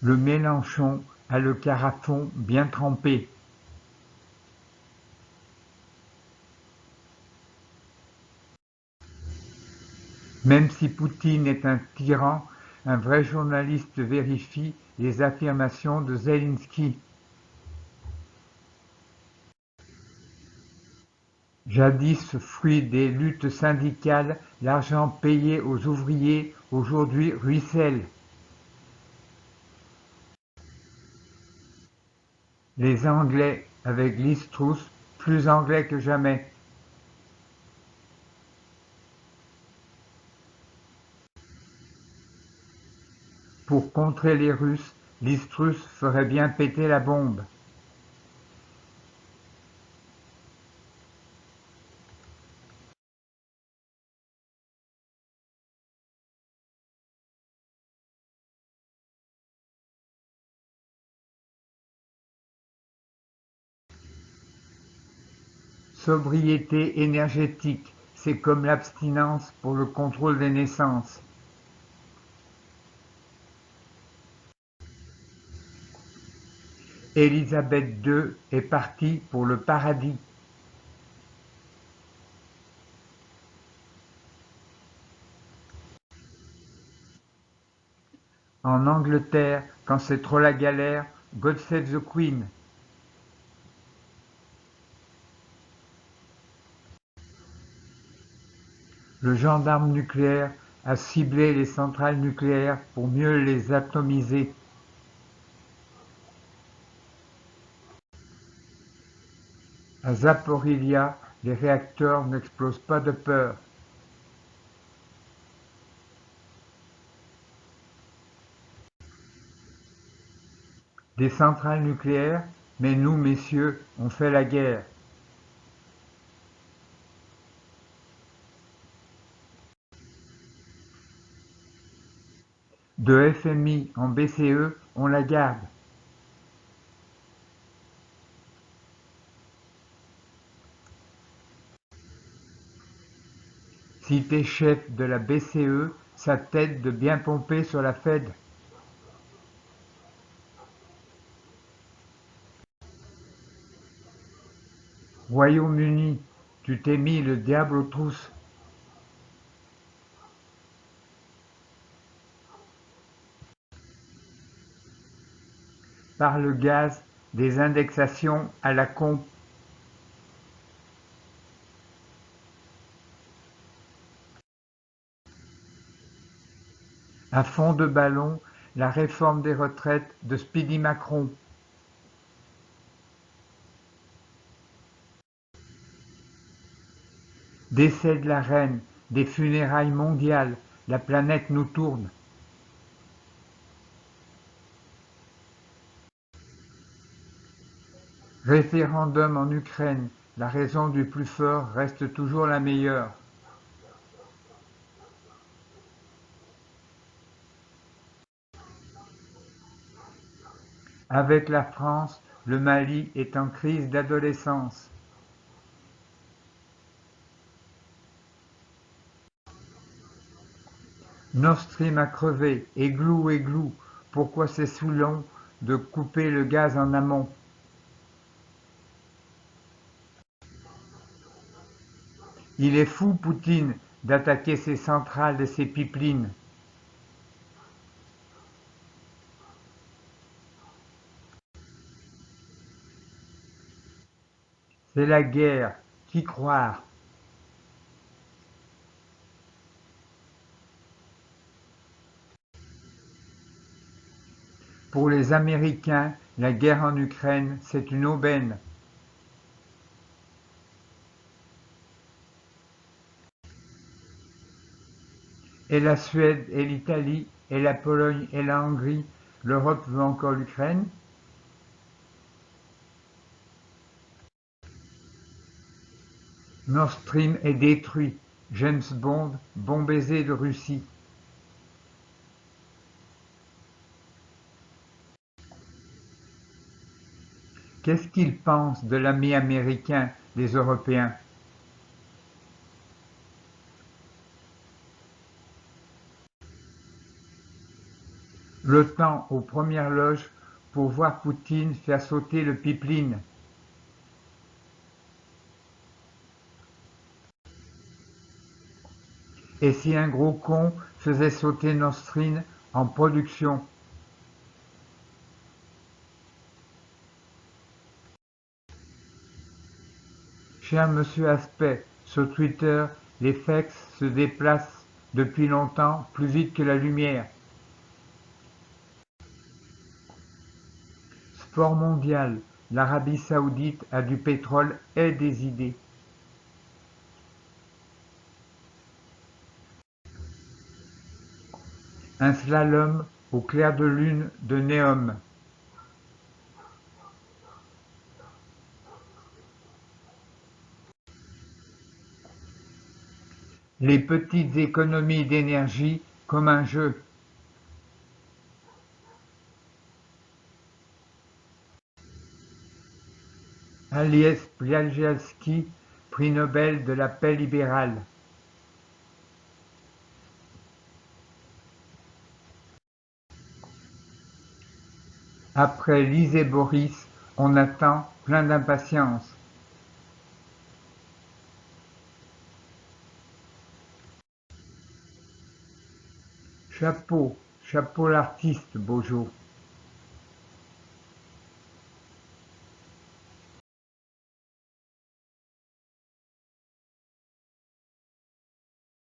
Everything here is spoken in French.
Le Mélenchon a le carafon bien trempé. Même si Poutine est un tyran, un vrai journaliste vérifie les affirmations de Zelensky. Jadis fruit des luttes syndicales, l'argent payé aux ouvriers aujourd'hui ruisselle. Les Anglais avec Liz Truss, plus anglais que jamais. Pour contrer les Russes, Liz Truss ferait bien péter la bombe. Sobriété énergétique, c'est comme l'abstinence pour le contrôle des naissances. Élisabeth II est partie pour le paradis. En Angleterre, quand c'est trop la galère, God save the Queen. Le gendarme nucléaire a ciblé les centrales nucléaires pour mieux les atomiser. À Zaporijia, les réacteurs n'explosent pas de peur. Des centrales nucléaires, mais nous, messieurs, on fait la guerre. De FMI en BCE, on la garde. Si t'es chef de la BCE, ça t'aide de bien pomper sur la Fed. Royaume-Uni, tu t'es mis le diable aux trousses. Par le gaz, des indexations à la con. À fond de ballon, la réforme des retraites de Speedy Macron. Décès de la reine, des funérailles mondiales, la planète nous tourne. Référendum en Ukraine, la raison du plus fort reste toujours la meilleure. Avec la France, le Mali est en crise d'adolescence. Nord Stream a crevé, églou, églou. Pourquoi c'est si long de couper le gaz en amont? Il est fou, Poutine, d'attaquer ses centrales et ses pipelines. C'est la guerre, qui croire? Pour les Américains, la guerre en Ukraine, c'est une aubaine. Et la Suède et l'Italie et la Pologne et la Hongrie, l'Europe veut encore l'Ukraine? Nord Stream est détruit. James Bond, bon baiser de Russie. Qu'est-ce qu'ils pensent de l'ami américain, les Européens? l'OTAN aux premières loges pour voir Poutine faire sauter le pipeline. Et si un gros con faisait sauter Nord Stream en production? Cher Monsieur Aspect, sur Twitter, les fakes se déplacent depuis longtemps plus vite que la lumière. Sport mondial, l'Arabie Saoudite a du pétrole et des idées. Un slalom au clair de lune de Neom. Les petites économies d'énergie comme un jeu. Alois Bialski, prix Nobel de la paix libérale. Après Lise et Boris, on attend plein d'impatience. Chapeau, chapeau l'artiste, Bojo.